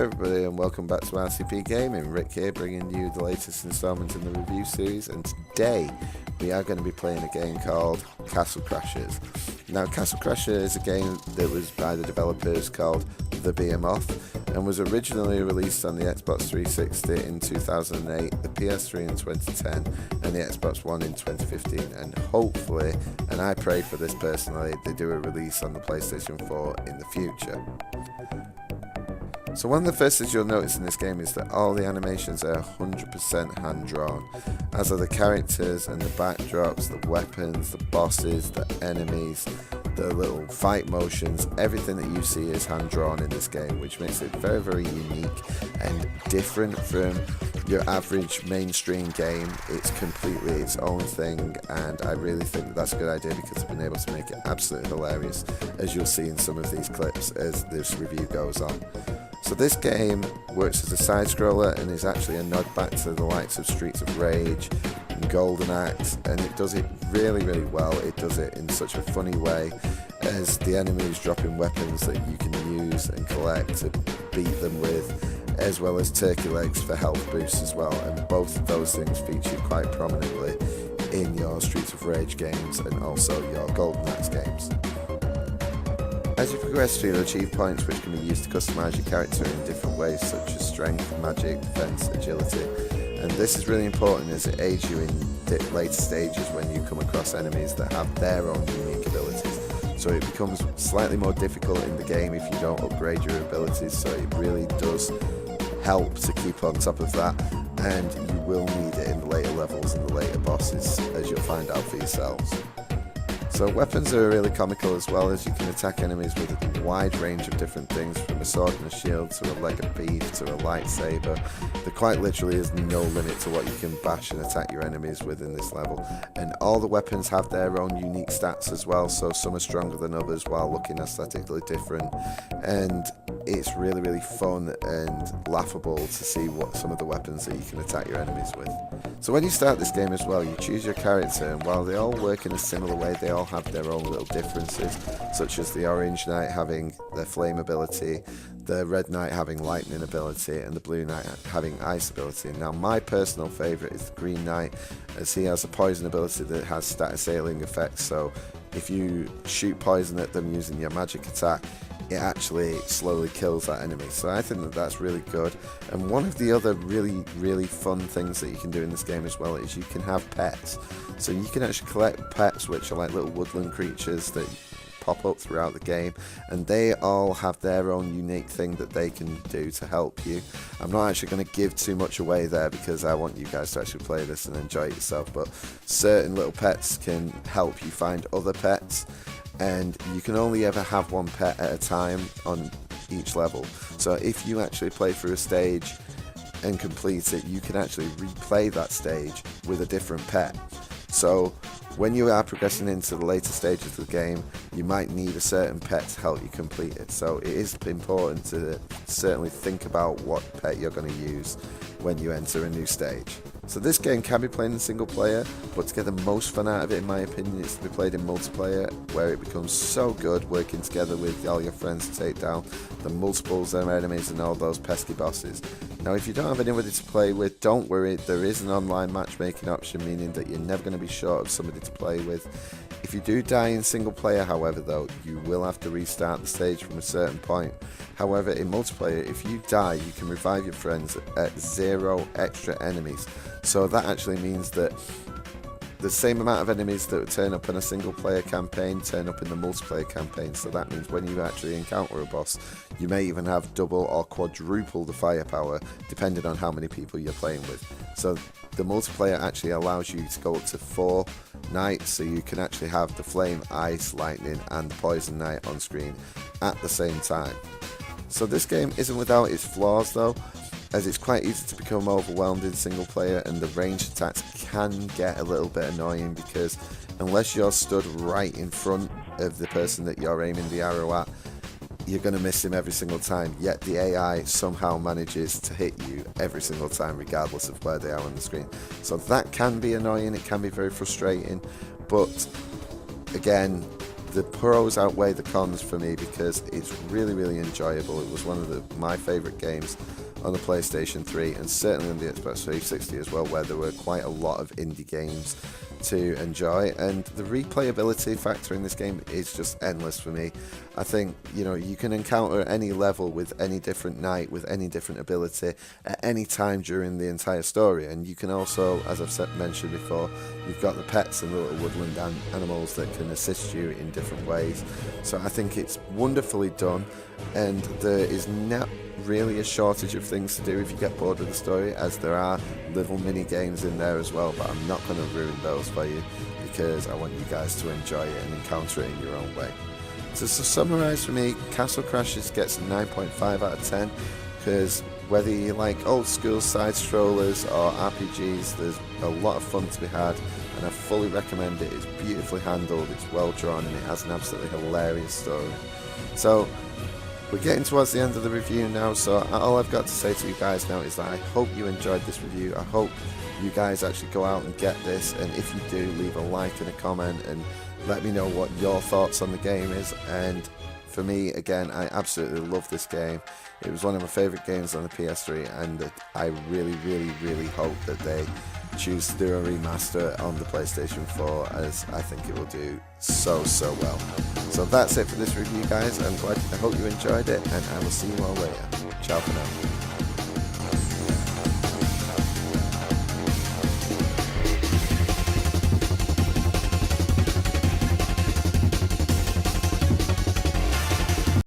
everybody and welcome back to RTP Gaming. Rick here bringing you the latest installment in the review series, and today we are going to be playing a game called Castle Crashers. Now Castle Crashers is a game that was by the developers called The Behemoth and was originally released on the Xbox 360 in 2008, the PS3 in 2010 and the Xbox One in 2015, and hopefully, and I pray for this personally, they do a release on the PlayStation 4 in the future. So one of the first things you'll notice in this game is that all the animations are 100% hand-drawn, as are the characters and the backdrops, the weapons, the bosses, the enemies, the little fight motions. Everything that you see is hand-drawn in this game, which makes it very, very unique and different from your average mainstream game. It's completely its own thing, and I really think that that's a good idea because I've been able to make it absolutely hilarious, as you'll see in some of these clips as this review goes on. So this game works as a side-scroller and is actually a nod back to the likes of Streets of Rage and Golden Axe, and it does it really, really well. It does it in such a funny way, as the enemies dropping weapons that you can use and collect to beat them with, as well as turkey legs for health boosts as well, and both of those things feature quite prominently in your Streets of Rage games and also your Golden Axe games. As you progress through, you'll achieve points which can be used to customise your character in different ways, such as strength, magic, defence, agility. And this is really important as it aids you in the later stages when you come across enemies that have their own unique abilities. So it becomes slightly more difficult in the game if you don't upgrade your abilities, so it really does help to keep on top of that, and you will need it in the later levels and the later bosses, as you'll find out for yourselves. So weapons are really comical as well, as you can attack enemies with a wide range of different things, from a sword and a shield to a leg of beef to a lightsaber. There quite literally is no limit to what you can bash and attack your enemies with in this level, and all the weapons have their own unique stats as well, so some are stronger than others while looking aesthetically different, and it's really, really fun and laughable to see what some of the weapons that you can attack your enemies with. So when you start this game as well, you choose your character, and while they all work in a similar way, they all have their own little differences, such as the Orange Knight having their flame ability, the Red Knight having lightning ability, and the Blue Knight having ice ability. Now my personal favourite is the Green Knight, as he has a poison ability that has status ailing effects, so if you shoot poison at them using your magic attack, it actually slowly kills that enemy. So I think that that's really good. And one of the other really fun things that you can do in this game as well is you can have pets. So you can actually collect pets, which are like little woodland creatures that pop up throughout the game, and they all have their own unique thing that they can do to help you. I'm not actually going to give too much away there because I want you guys to actually play this and enjoy it yourself, but certain little pets can help you find other pets, and you can only ever have one pet at a time on each level. So if you actually play through a stage and complete it, you can actually replay that stage with a different pet. So when you are progressing into the later stages of the game, you might need a certain pet to help you complete it. So it is important to certainly think about what pet you're going to use when you enter a new stage. So this game can be played in single player, but to get the most fun out of it, in my opinion, it's to be played in multiplayer, where it becomes so good working together with all your friends to take down the multiples of enemies and all those pesky bosses. Now if you don't have anybody to play with, don't worry, there is an online matchmaking option, meaning that you're never going to be short of somebody to play with. If you do die in single player, however, though, you will have to restart the stage from a certain point. However, in multiplayer, if you die, you can revive your friends at 0 extra enemies. So that actually means that the same amount of enemies that would turn up in a single player campaign turn up in the multiplayer campaign. So that means when you actually encounter a boss, you may even have double or quadruple the firepower depending on how many people you're playing with. So the multiplayer actually allows you to go up to 4 knights, so you can actually have the flame, ice, lightning and the poison knight on screen at the same time. So this game isn't without its flaws though, as it's quite easy to become overwhelmed in single player, and the ranged attacks can get a little bit annoying because unless you're stood right in front of the person that you're aiming the arrow at, you're going to miss him every single time, yet the AI somehow manages to hit you every single time regardless of where they are on the screen. So that can be annoying, it can be very frustrating, but again, the pros outweigh the cons for me because it's really enjoyable. It was one of my favourite games on the PlayStation 3 and certainly on the Xbox 360 as well, where there were quite a lot of indie games to enjoy, and the replayability factor in this game is just endless for me. I think, you know, you can encounter any level with any different knight with any different ability at any time during the entire story, and you can also, as I've mentioned before, you've got the pets and the little woodland animals that can assist you in different ways. So I think it's wonderfully done, and there is not really a shortage of things to do if you get bored with the story, as there are little mini games in there as well, but I'm not going to ruin those for you because I want you guys to enjoy it and encounter it in your own way. So to summarise for me, Castle Crashers gets a 9.5 out of 10 because whether you like old school side strollers or RPGs, there's a lot of fun to be had, and I fully recommend it. It's beautifully handled, it's well drawn, and it has an absolutely hilarious story. So we're getting towards the end of the review now, so all I've got to say to you guys now is that I hope you enjoyed this review. I hope you guys actually go out and get this, and if you do, leave a like and a comment and let me know what your thoughts on the game is. And for me, again, I absolutely love this game. It was one of my favourite games on the PS3, and I really hope that they choose to do a remaster on the PlayStation 4, as I think it will do so well. So that's it for this review, guys. I hope you enjoyed it, and I will see you all later. Ciao for now.